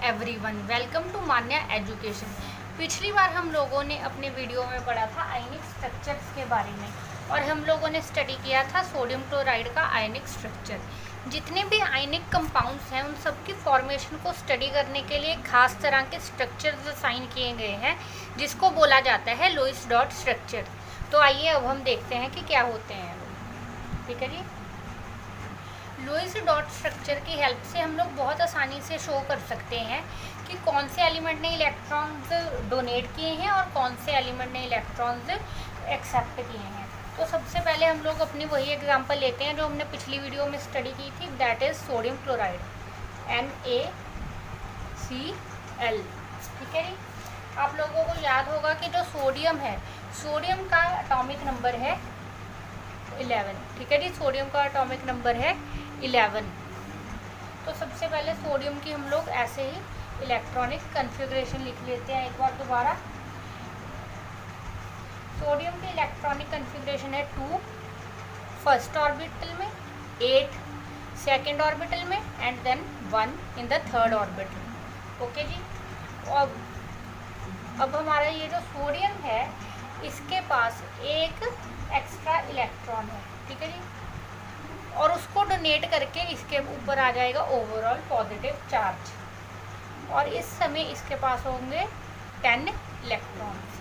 Everyone, welcome to Manya education. पिछली बार हम लोगों ने अपने वीडियो में पढ़ा था आयनिक स्ट्रक्चर्स के बारे में और हम लोगों ने स्टडी किया था सोडियम क्लोराइड का आयनिक स्ट्रक्चर। जितने भी आयनिक कंपाउंड्स हैं उन सब की फॉर्मेशन को स्टडी करने के लिए खास तरह के स्ट्रक्चर्स असाइन किए गए हैं जिसको बोला जाता है लुईस डॉट स्ट्रक्चर। तो आइए अब हम देखते हैं कि क्या होते हैं। ठीक है जी, लुईस डॉट स्ट्रक्चर की हेल्प से हम लोग बहुत आसानी से शो कर सकते हैं कि कौन से एलिमेंट ने इलेक्ट्रॉन्स डोनेट किए हैं और कौन से एलिमेंट ने इलेक्ट्रॉन्स एक्सेप्ट किए हैं। तो सबसे पहले हम लोग अपनी वही एग्जांपल लेते हैं जो हमने पिछली वीडियो में स्टडी की थी, that is sodium chloride NaCl। ठीक है जी, आप लोगों को याद होगा कि जो सोडियम है, सोडियम का एटॉमिक नंबर है 11। ठीक है जी, सोडियम का एटॉमिक नंबर है 11। तो सबसे पहले सोडियम की हम लोग ऐसे ही इलेक्ट्रॉनिक कन्फिग्रेशन लिख लेते हैं एक बार दोबारा। सोडियम की इलेक्ट्रॉनिक कन्फिग्रेशन है 2 फर्स्ट ऑर्बिटल में, 8 सेकेंड ऑर्बिटल में and then 1 in the third orbital. Okay जी, और अब हमारा ये जो सोडियम है इसके पास एक एक्स्ट्रा इलेक्ट्रॉन है। ठीक है जी, और उसको डोनेट करके इसके ऊपर आ जाएगा ओवरऑल पॉजिटिव चार्ज और इस समय इसके पास होंगे 10 इलेक्ट्रॉन्स।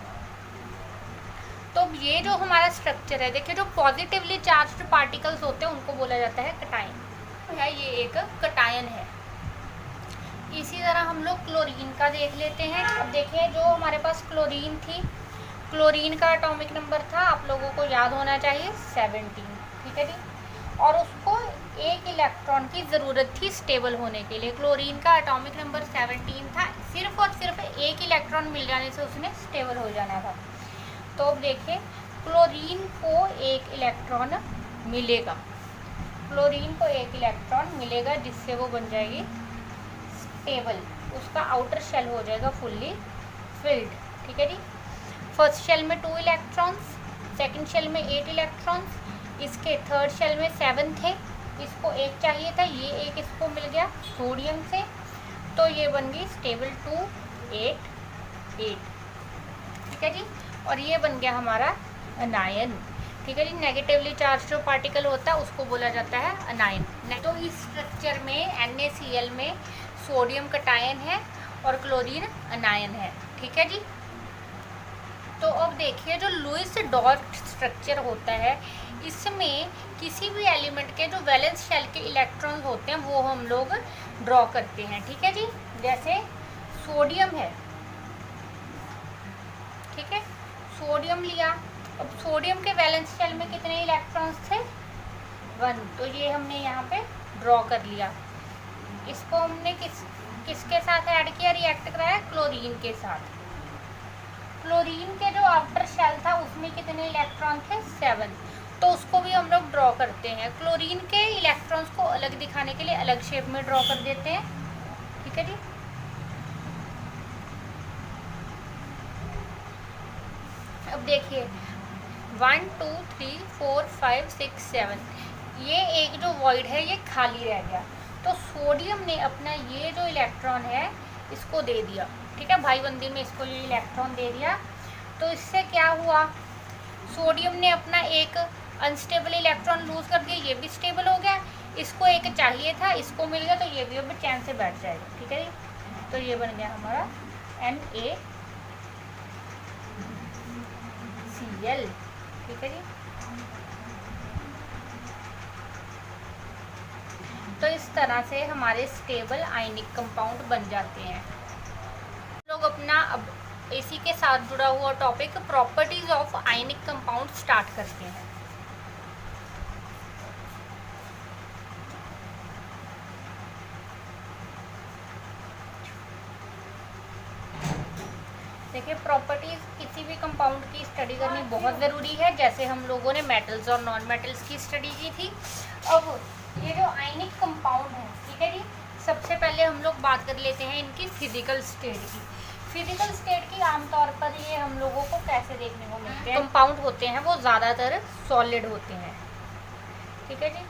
तो ये जो हमारा स्ट्रक्चर है, देखिए जो पॉजिटिवली चार्ज्ड पार्टिकल्स होते हैं उनको बोला जाता है कटायन है। ये एक कटायन है। इसी तरह हम लोग क्लोरीन का देख लेते हैं। अब देखिए जो हमारे पास क्लोरीन थी, क्लोरीन का एटॉमिक नंबर था, आप लोगों को याद होना चाहिए 17। ठीक है जी, और उसको एक इलेक्ट्रॉन की ज़रूरत थी स्टेबल होने के लिए। क्लोरीन का एटॉमिक नंबर 17 था, सिर्फ और सिर्फ एक इलेक्ट्रॉन मिल जाने से उसने स्टेबल हो जाना था। तो अब देखिए क्लोरीन को एक इलेक्ट्रॉन मिलेगा, क्लोरीन को एक इलेक्ट्रॉन मिलेगा जिससे वो बन जाएगी स्टेबल, उसका आउटर शेल हो जाएगा फुल्ली फिल्ड। ठीक है जी, फर्स्ट शेल में 2 इलेक्ट्रॉन्स, सेकंड शेल में 8 इलेक्ट्रॉन्स, इसके थर्ड शेल में 7 थे, इसको एक चाहिए था, ये एक इसको मिल गया सोडियम से, तो ये बन गई स्टेबल 2 8 8। ठीक है जी, और ये बन गया हमारा अनायन। ठीक है जी, नेगेटिवली चार्ज जो पार्टिकल होता है उसको बोला जाता है अनायन। तो इस स्ट्रक्चर में NaCl में सोडियम कटायन है और क्लोरीन अनायन है। ठीक है जी, तो अब देखिए जो लुईस डॉट स्ट्रक्चर होता है इसमें किसी भी एलिमेंट के जो वैलेंस शेल के इलेक्ट्रॉन्स होते हैं वो हम लोग ड्रॉ करते हैं। ठीक है जी, जैसे सोडियम है, ठीक है, सोडियम लिया। अब सोडियम के वैलेंस शेल में कितने इलेक्ट्रॉन्स थे? 1, तो ये हमने यहाँ पे ड्रॉ कर लिया। इसको हमने किसके साथ ऐड किया, रिएक्ट कराया क्लोरीन के साथ। क्लोरीन के जो आफ्टर शेल था उसमें कितने इलेक्ट्रॉन थे? 7, तो उसको भी हम लोग ड्रॉ करते हैं। क्लोरीन के इलेक्ट्रॉन्स को अलग दिखाने के लिए अलग शेप में ड्रॉ कर देते हैं। ठीक है जी, अब देखिए 1 2 3 4 5 6 7, ये एक जो वॉइड है ये खाली रह गया, तो सोडियम ने अपना ये जो इलेक्ट्रॉन है इसको दे दिया। ठीक है, भाईबंदी में इसको ये इलेक्ट्रॉन दे दिया। तो इससे क्या हुआ, सोडियम ने अपना एक अनस्टेबल इलेक्ट्रॉन लूज कर दिया, ये भी स्टेबल हो गया। इसको एक चाहिए था, इसको मिल गया, तो ये भी अब चैन से बैठ जाएगा। ठीक है जी, तो ये बन गया हमारा NaCl। ठीक है जी, तो इस तरह से हमारे स्टेबल आयनिक कंपाउंड बन जाते हैं। लोग अपना अब इसी के साथ जुड़ा हुआ topic properties of ionic compound start करते हैं। देखिए प्रॉपर्टीज किसी भी कंपाउंड की स्टडी करनी बहुत ज़रूरी है, जैसे हम लोगों ने मेटल्स और नॉन मेटल्स की स्टडी की थी। अब ये जो आयनिक कंपाउंड है, ठीक है जी, सबसे पहले हम लोग बात कर लेते हैं इनकी फिजिकल स्टेट की। फिजिकल स्टेट की आमतौर पर ये हम लोगों को कैसे देखने को मिलते हैं, कंपाउंड होते हैं वो ज़्यादातर सॉलिड होते हैं। ठीक है जी,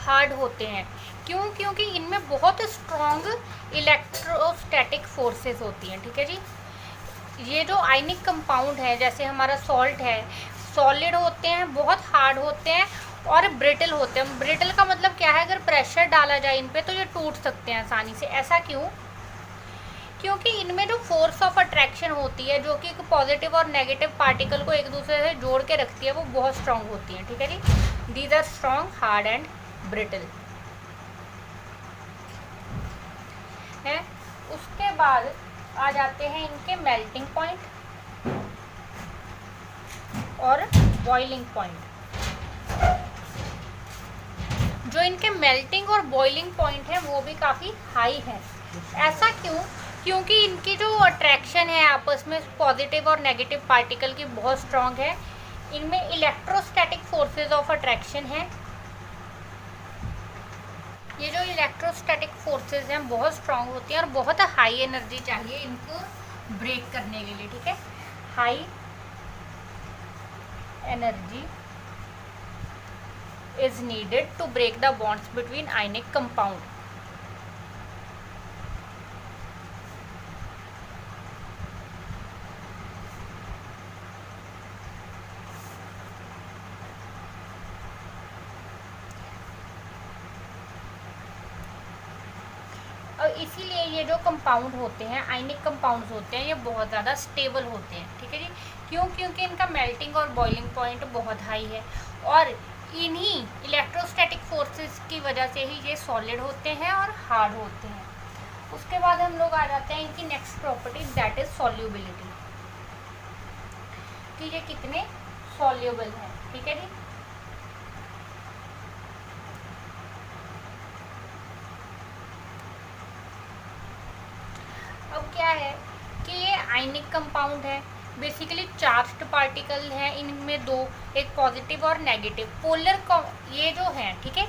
हार्ड होते हैं। क्यों? क्योंकि इनमें बहुत स्ट्रॉन्ग इलेक्ट्रोस्टैटिक फोर्सेस होती हैं। ठीक है जी। ये जो आयनिक कंपाउंड है, जैसे हमारा सॉल्ट है, सॉलिड होते हैं, बहुत हार्ड होते हैं और ब्रिटल होते हैं। ब्रिटल का मतलब क्या है? अगर प्रेशर डाला जाए इन पे तो ये टूट सकते हैं आसानी से। ऐसा क्यों? क्योंकि इनमें जो फोर्स ऑफ अट्रैक्शन होती है, जो कि एक पॉजिटिव और नेगेटिव पार्टिकल को एक दूसरे से जोड़ के रखती है, वो बहुत स्ट्रांग होती है। ठीक है जी। These are strong, hard and brittle है। उसके बाद आ जाते हैं इनके मेल्टिंग पॉइंट और बॉइलिंग पॉइंट। जो इनके मेल्टिंग और बॉइलिंग पॉइंट है वो भी काफ़ी हाई है। ऐसा क्यों? क्योंकि इनकी जो अट्रैक्शन है आपस में पॉजिटिव और नेगेटिव पार्टिकल की बहुत स्ट्रांग है। इनमें इलेक्ट्रोस्टैटिक फोर्सेस ऑफ अट्रैक्शन है। ये जो इलेक्ट्रोस्टैटिक फोर्सेस हैं बहुत स्ट्रांग होती हैं और बहुत हाई एनर्जी चाहिए इनको ब्रेक करने के लिए। ठीक है, high energy is needed to break the bonds between ionic compound. और इसीलिए ये जो कंपाउंड होते हैं, आयनिक कंपाउंड्स होते हैं, ये बहुत ज़्यादा स्टेबल होते हैं। ठीक है जी। क्यों? क्योंकि इनका मेल्टिंग और बॉइलिंग पॉइंट बहुत हाई है और इन्हीं इलेक्ट्रोस्टैटिक फोर्सेस की वजह से ही ये सॉलिड होते हैं और हार्ड होते हैं। उसके बाद हम लोग आ जाते हैं इनकी next property, that is solubility, कि ये कितने सॉल्युबल हैं। ठीक है जी। अब क्या है कि ये आयनिक कंपाउंड है, बेसिकली चार्ज्ड पार्टिकल है इनमें दो, एक पॉजिटिव और नेगेटिव पोलर ये जो है। ठीक है,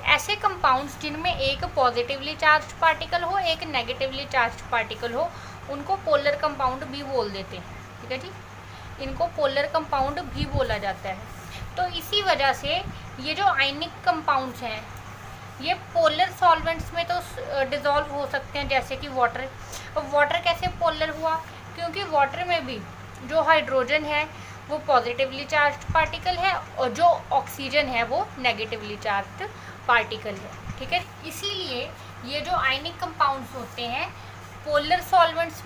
ऐसे कंपाउंड्स जिनमें एक पॉजिटिवली चार्ज्ड पार्टिकल हो, एक नेगेटिवली चार्ज्ड पार्टिकल हो, उनको पोलर कंपाउंड भी बोल देते हैं। ठीक है जी, इनको पोलर कंपाउंड भी बोला जाता है। तो इसी वजह से ये जो आयनिक कंपाउंड्स हैं ये पोलर सॉल्वेंट्स में तो डिज़ोल्व हो सकते हैं, जैसे कि वाटर। अब वाटर कैसे पोलर हुआ? क्योंकि वाटर में भी जो हाइड्रोजन है वो पॉजिटिवली चार्ज्ड पार्टिकल है और जो ऑक्सीजन है वो नेगेटिवली चार्ज्ड पार्टिकल है। ठीक है, इसीलिए ये जो आयनिक कंपाउंड्स होते हैं पोलर सॉल्वेंट्स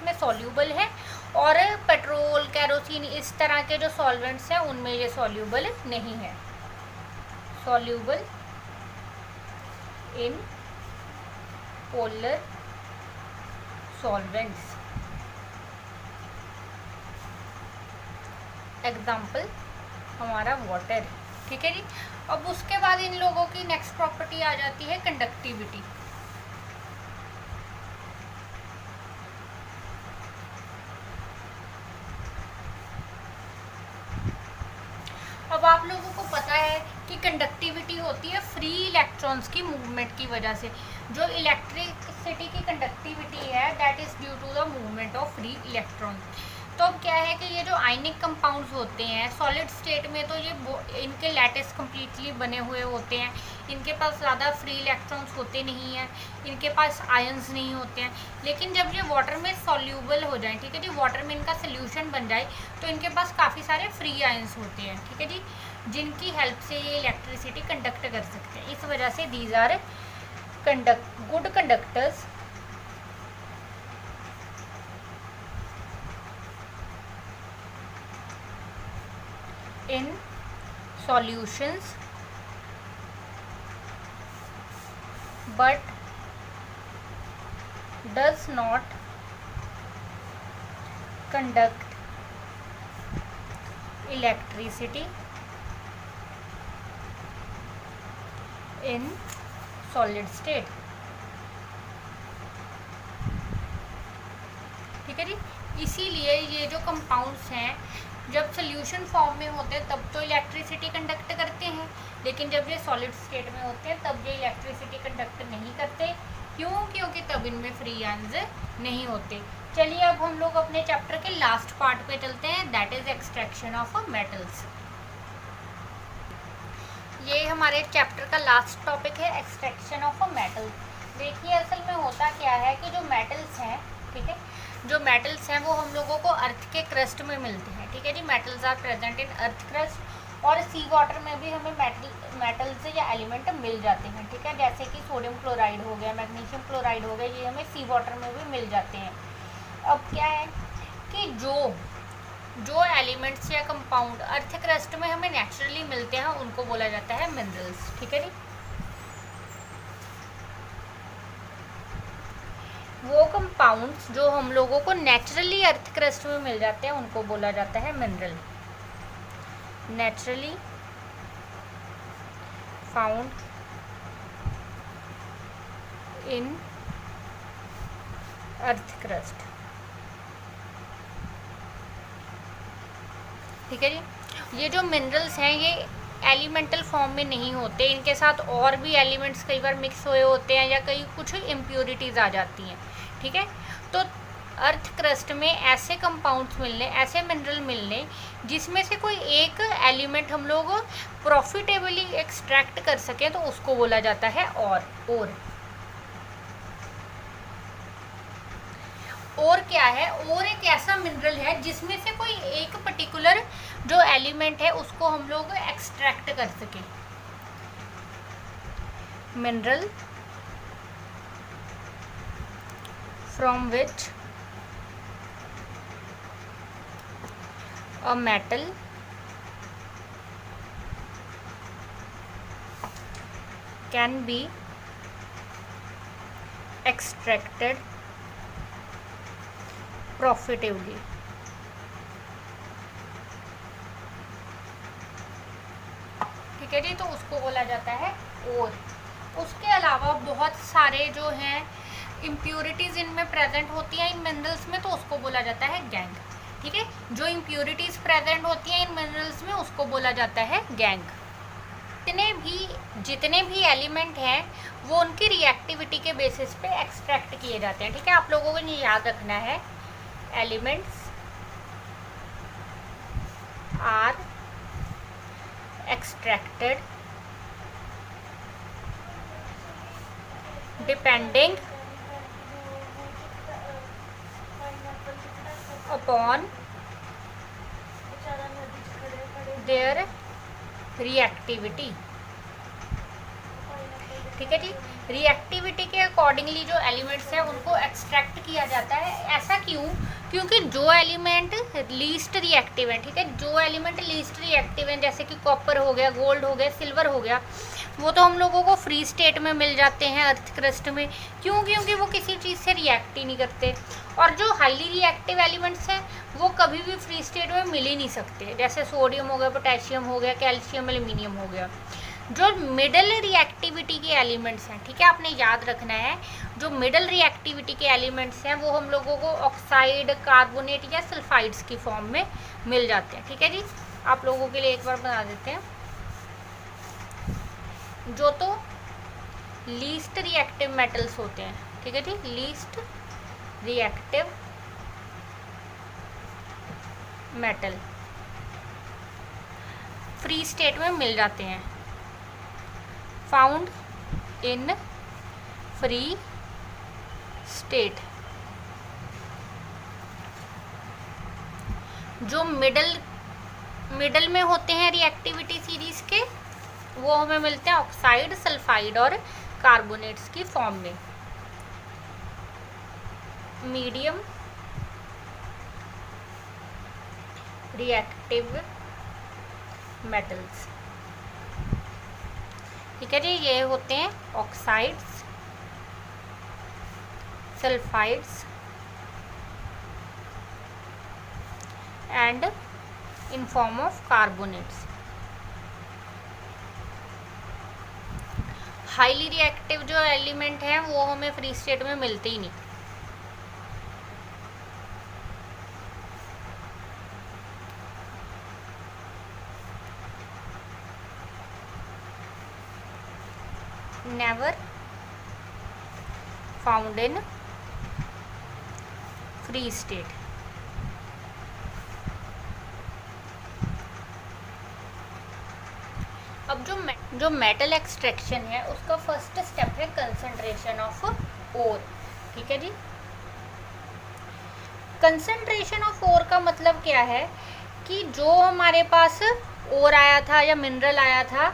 में सॉल्यूबल है और पेट्रोल, केरोसिन, इस तरह के जो सॉल्वेंट्स हैं उनमें ये सॉल्यूबल नहीं है। Soluble in polar solvents. Example हमारा वाटर। ठीक है जी। अब उसके बाद इन लोगों की नेक्स्ट प्रॉपर्टी आ जाती है कंडक्टिविटी। अब आप लोगों को पता है कि कंडक्टिविटी होती है फ्री इलेक्ट्रॉन्स की मूवमेंट की वजह से। जो इलेक्ट्रिसिटी की कंडक्टिविटी है that is due to the movement of free electron. तो अब क्या है कि ये जो आयनिक कंपाउंड्स होते हैं सॉलिड स्टेट में तो ये इनके लैटिस कम्प्लीटली बने हुए होते हैं, इनके पास ज़्यादा फ्री इलेक्ट्रॉन्स होते नहीं हैं, इनके पास आयंस नहीं होते हैं। लेकिन जब ये वाटर में सॉल्यूबल हो जाए, ठीक है जी, वाटर में इनका सोल्यूशन बन जाए तो इनके पास काफ़ी सारे फ्री आयंस होते हैं। ठीक है जी, जिनकी हेल्प से ये इलेक्ट्रिसिटी कंडक्ट कर सकते हैं। इस वजह से these are good conductors in solutions but does not conduct electricity in solid state। ठीक है जी, इसीलिए ये जो कंपाउंड्स हैं जब सोल्यूशन फॉर्म में होते हैं तब तो इलेक्ट्रिसिटी कंडक्ट करते हैं, लेकिन जब ये सॉलिड स्टेट में होते हैं तब ये इलेक्ट्रिसिटी कंडक्ट नहीं करते। क्यों? क्योंकि तब इनमें फ्री आयंस नहीं होते। चलिए अब हम लोग अपने चैप्टर के लास्ट पार्ट पे चलते हैं, that is extraction of metals. ये हमारे चैप्टर का लास्ट टॉपिक है, एक्सट्रैक्शन ऑफ अ मेटल। देखिए असल में होता क्या है कि जो मेटल्स हैं, ठीक है, जो मेटल्स हैं वो हम लोगों को अर्थ के क्रस्ट में मिलते हैं, ठीक है जी। Metals are present in earth crust, और सी वाटर में भी हमें मेटल्स या एलिमेंट मिल जाते हैं, ठीक है। जैसे कि सोडियम क्लोराइड हो गया, मैग्नीशियम क्लोराइड हो गया, ये हमें सी वाटर में भी मिल जाते हैं। अब क्या है कि जो एलिमेंट्स या कंपाउंड अर्थ क्रस्ट में हमें नेचुरली मिलते हैं उनको बोला जाता है मिनरल्स, ठीक है जी। वो कंपाउंड्स जो हम लोगों को नेचुरली अर्थ क्रस्ट में मिल जाते हैं उनको बोला जाता है mineral. Naturally found in earth crust, ठीक है जी। ये जो मिनरल्स हैं ये एलिमेंटल फॉर्म में नहीं होते, इनके साथ और भी एलिमेंट्स कई बार मिक्स हुए होते हैं या कई कुछ इम्प्योरिटीज़ आ जाती हैं, ठीक है। तो अर्थ क्रस्ट में ऐसे कंपाउंड्स मिलने, ऐसे मिनरल मिलने जिसमें से कोई एक एलिमेंट हम लोग प्रॉफिटेबली एक्सट्रैक्ट कर सकें तो उसको बोला जाता है और क्या है, और एक ऐसा मिनरल है जिसमें से कोई एक पर्टिकुलर जो एलिमेंट है उसको हम लोग एक्सट्रैक्ट कर सके। Mineral from which a metal can be extracted profitably, ठीक है जी। तो उसको बोला जाता है और। उसके अलावा बहुत सारे जो हैं इम्प्योरिटीज़ इनमें प्रेजेंट होती हैं इन मिनरल्स में, तो उसको बोला जाता है गैंग, ठीक है। जो इम्प्योरिटीज़ प्रेजेंट होती हैं इन मिनरल्स में उसको बोला जाता है गैंग। जितने भी एलिमेंट हैं वो उनकी रिएक्टिविटी के बेसिस पे एक्सट्रैक्ट किए जाते हैं, ठीक है। आप लोगों को ये याद रखना है, elements are extracted depending upon their reactivity, ठीक है जी। रिएक्टिविटी के अकॉर्डिंगली जो एलिमेंट्स हैं उनको एक्सट्रैक्ट किया जाता है। ऐसा क्यों? क्योंकि जो एलिमेंट लीस्ट रिएक्टिव है, ठीक है, जो एलिमेंट लीस्ट रिएक्टिव है जैसे कि कॉपर हो गया, गोल्ड हो गया, सिल्वर हो गया, वो तो हम लोगों को फ्री स्टेट में मिल जाते हैं अर्थ क्रस्ट में। क्यों? क्योंकि वो किसी चीज़ से रिएक्ट ही नहीं करते। और जो हाईली रिएक्टिव एलिमेंट्स हैं वो कभी भी फ्री स्टेट में मिल ही नहीं सकते, जैसे सोडियम हो गया, पोटेशियम हो गया, कैल्शियम, एल्यूमिनियम हो गया। जो मिडल रिएक्टिविटी के एलिमेंट्स हैं, ठीक है, आपने याद रखना है, जो मिडल रिएक्टिविटी के एलिमेंट्स हैं वो हम लोगों को ऑक्साइड, कार्बोनेट या सल्फाइड्स की फॉर्म में मिल जाते हैं, ठीक है जी। आप लोगों के लिए एक बार बता देते हैं। जो तो लीस्ट रिएक्टिव मेटल्स होते हैं, ठीक है जी, least reactive metal free state में मिल जाते हैं, फाउंड इन फ्री स्टेट। जो मिडल में होते हैं रिएक्टिविटी सीरीज के, वो हमें मिलते हैं ऑक्साइड, सल्फाइड और कार्बोनेट्स की फॉर्म में। मीडियम रिएक्टिव मेटल्स, ठीक है जी, ये होते हैं oxides, sulphides and in form of carbonates. Highly reactive जो एलिमेंट हैं वो हमें फ्री स्टेट में मिलते ही नहीं। Never found in free state. अब जो मेटल एक्सट्रैक्शन है उसका फर्स्ट स्टेप है कंसंट्रेशन ऑफ ओर। ठीक है जी। कंसंट्रेशन ऑफ ओर का मतलब क्या है कि जो हमारे पास ओर आया था या मिनरल आया था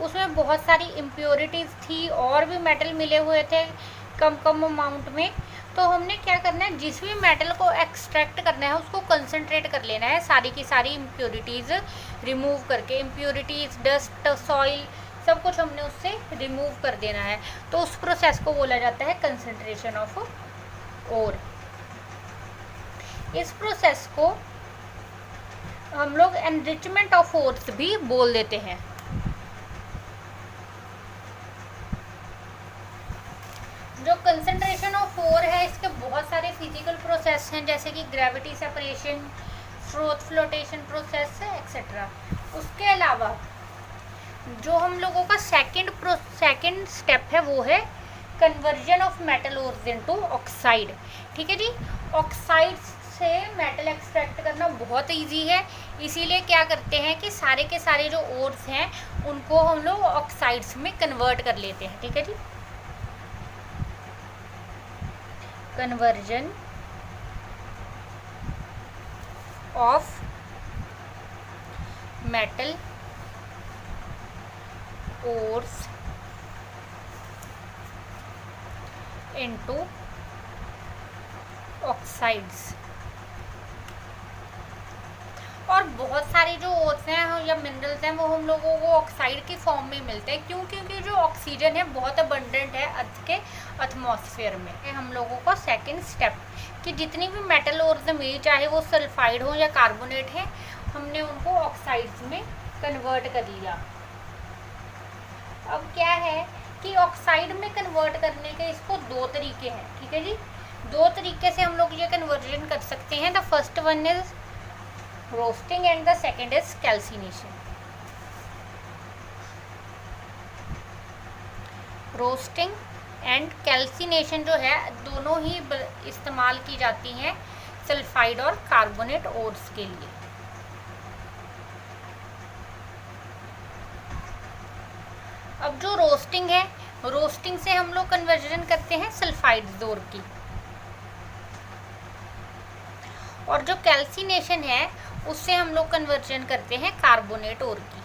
उसमें बहुत सारी इम्प्योरिटीज़ थी और भी मेटल मिले हुए थे कम कम अमाउंट में, तो हमने क्या करना है, जिस भी मेटल को एक्सट्रैक्ट करना है उसको कंसंट्रेट कर लेना है, सारी की सारी इम्प्योरिटीज़ रिमूव करके, इम्प्योरिटीज़, डस्ट, सॉइल, सब कुछ हमने उससे रिमूव कर देना है। तो उस प्रोसेस को बोला जाता है कंसंट्रेशन ऑफ ओर। इस प्रोसेस को हम लोग एनरिचमेंट ऑफ ओर्स भी बोल देते हैं। जो कंसंट्रेशन ऑफ ओर है इसके बहुत सारे फिजिकल प्रोसेस हैं, जैसे कि gravity separation, froth flotation process etcetera. उसके अलावा जो हम लोगों का सेकंड स्टेप है वो है conversion of metal ores into oxide. ठीक है जी। ऑक्साइड से मेटल एक्सट्रैक्ट करना बहुत इजी है, इसीलिए क्या करते हैं कि सारे के सारे जो ओर्स हैं उनको हम लोग ऑक्साइड्स में कन्वर्ट कर लेते हैं। ठीक है जी। Conversion of metal ores into oxides. और बहुत सारे जो ओर्स हैं या मिनरल्स हैं वो हम लोगों को ऑक्साइड की फॉर्म में मिलते हैं, क्यों? क्योंकि जो ऑक्सीजन है बहुत अबंडेंट है अर्थ के एटमॉस्फेयर में। हम लोगों का सेकंड स्टेप कि जितनी भी मेटल ओर्स मिली, चाहे वो सल्फाइड हो या कार्बोनेट है, हमने उनको ऑक्साइड्स में कन्वर्ट कर लिया। अब क्या है कि ऑक्साइड में कन्वर्ट करने के इसको दो तरीके हैं। ठीक है जी। दो तरीके से हम लोग ये कन्वर्जन कर सकते हैं। The first one is roasting and the second is calcination. Roasting and calcination जो है दोनों ही इस्तेमाल की जाती हैं सल्फाइड और कार्बोनेट ओर्स के लिए। अब जो रोस्टिंग है, रोस्टिंग से हम लोग कन्वर्जन करते हैं सल्फाइड ओर की, और जो कैल्सिनेशन है उससे हम लोग कन्वर्जन करते हैं कार्बोनेट ओर की।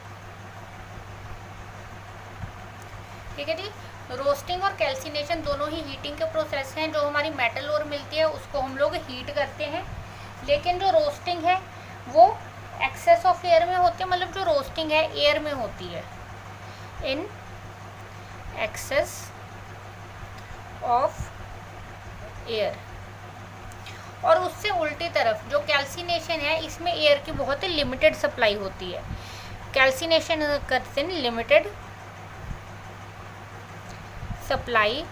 ठीक है जी। रोस्टिंग और कैल्सिनेशन दोनों ही हीटिंग के प्रोसेस हैं। जो हमारी मेटल ओर मिलती है उसको हम लोग हीट करते हैं, लेकिन जो रोस्टिंग है वो एक्सेस ऑफ एयर में होती है, मतलब जो रोस्टिंग है एयर में होती है, इन एक्सेस ऑफ एयर। और उससे उल्टी तरफ जो कैल्सिनेशन है इसमें एयर की बहुत ही लिमिटेड सप्लाई होती है। कैल्सिनेशन करते हैं लिमिटेड सप्लाई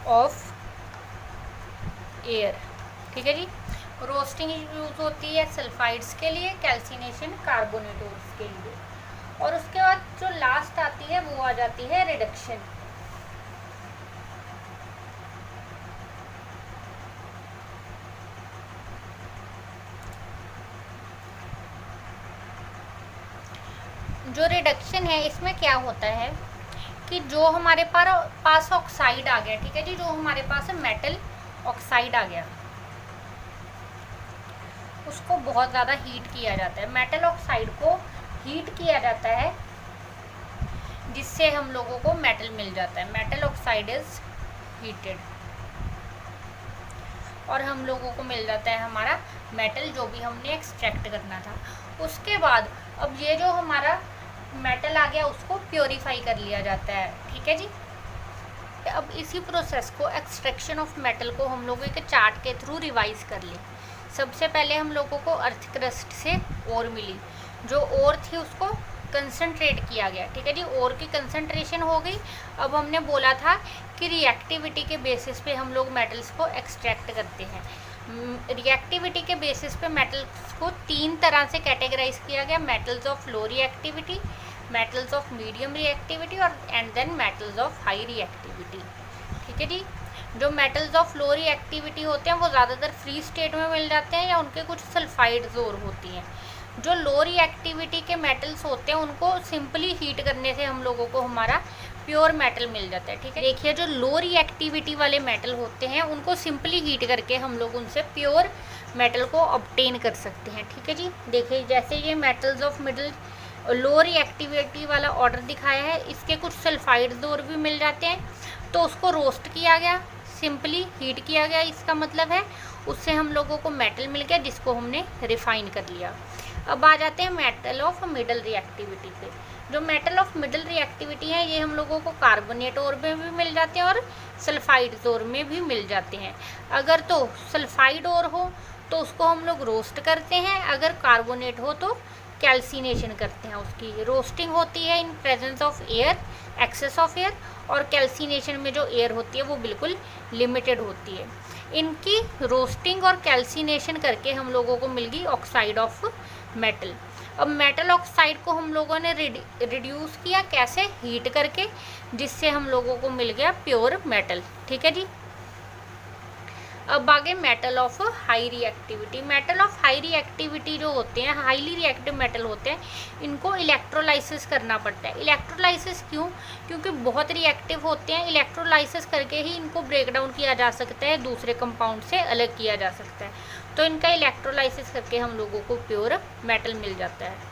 ऑफ एयर। ठीक है जी। रोस्टिंग यूज होती है सल्फाइड्स के लिए, कैल्सिनेशन कार्बोनेट ओर्स के लिए। और उसके बाद जो लास्ट आती है वो आ जाती है रिडक्शन। जो रिडक्शन है इसमें क्या होता है कि जो हमारे पास ऑक्साइड आ गया, ठीक है जी, जो हमारे पास मेटल ऑक्साइड आ गया उसको बहुत ज़्यादा हीट किया जाता है। मेटल ऑक्साइड को हीट किया जाता है जिससे हम लोगों को मेटल मिल जाता है। मेटल ऑक्साइड इज हीटेड और हम लोगों को मिल जाता है हमारा मेटल जो भी हमने एक्सट्रैक्ट करना था। उसके बाद अब ये जो हमारा मेटल आ गया उसको प्योरीफाई कर लिया जाता है। ठीक है जी। अब इसी प्रोसेस को एक्सट्रैक्शन ऑफ मेटल को हम लोग एक चार्ट के थ्रू रिवाइज कर लें। सबसे पहले हम लोगों को अर्थ क्रस्ट से ओर मिली, जो ओर थी उसको कंसंट्रेट किया गया। ठीक है जी। ओर की कंसंट्रेशन हो गई। अब हमने बोला था कि रिएक्टिविटी के बेसिस पे हम लोग मेटल्स को एक्सट्रैक्ट करते हैं। रिएक्टिविटी के बेसिस पे मेटल्स को तीन तरह से कैटेगराइज किया गया: metals of low reactivity, metals of medium reactivity और and then metals of high reactivity. ठीक है जी। जो मेटल्स ऑफ लो रिएक्टिविटी होते हैं वो ज़्यादातर फ्री स्टेट में मिल जाते हैं या उनके कुछ सल्फाइड्स और होती हैं। जो लो रिएक्टिविटी के मेटल्स होते हैं उनको सिंपली हीट करने से हम लोगों को हमारा प्योर मेटल मिल जाता है। ठीक है, देखिए जो लो रिएक्टिविटी वाले मेटल होते हैं उनको सिंपली हीट करके हम लोग उनसे प्योर मेटल को ऑब्टेन कर सकते हैं। ठीक है जी, देखिए जैसे ये metals of middle low reactivity वाला ऑर्डर दिखाया है, इसके कुछ सल्फाइड्स और भी मिल जाते हैं। तो उसको रोस्ट किया गया, सिंपली हीट किया गया, इसका मतलब है उससे हम लोगों को मेटल मिल गया जिसको हमने रिफाइन कर लिया। अब आ जाते हैं मेटल ऑफ मिडल रिएक्टिविटी पे। जो मेटल ऑफ मिडल रिएक्टिविटी है ये हम लोगों को कार्बोनेट और में भी मिल जाते हैं और सल्फाइड और में भी मिल जाते हैं। अगर तो सल्फाइड और हो तो उसको हम लोग रोस्ट करते हैं, अगर कार्बोनेट हो तो कैल्सिनेशन करते हैं। उसकी रोस्टिंग होती है in presence of air, excess of air, और कैल्सिनेशन में जो एयर होती है वो बिल्कुल लिमिटेड होती है। इनकी रोस्टिंग और कैल्सिनेशन करके हम लोगों को मिल गई ऑक्साइड ऑफ मेटल। अब मेटल ऑक्साइड को हम लोगों ने रिड्यूस किया, कैसे? हीट करके, जिससे हम लोगों को मिल गया प्योर मेटल। ठीक है जी। अब आगे metal of high reactivity. Metal of high reactivity जो होते हैं, हाईली रिएक्टिव मेटल होते हैं, इनको इलेक्ट्रोलाइसिस करना पड़ता है। इलेक्ट्रोलाइसिस क्यों? क्योंकि बहुत रिएक्टिव होते हैं, इलेक्ट्रोलाइसिस करके ही इनको ब्रेक डाउन किया जा सकता है, दूसरे कंपाउंड से अलग किया जा सकता है। तो इनका इलेक्ट्रोलाइसिस करके हम लोगों को प्योर मेटल मिल जाता है।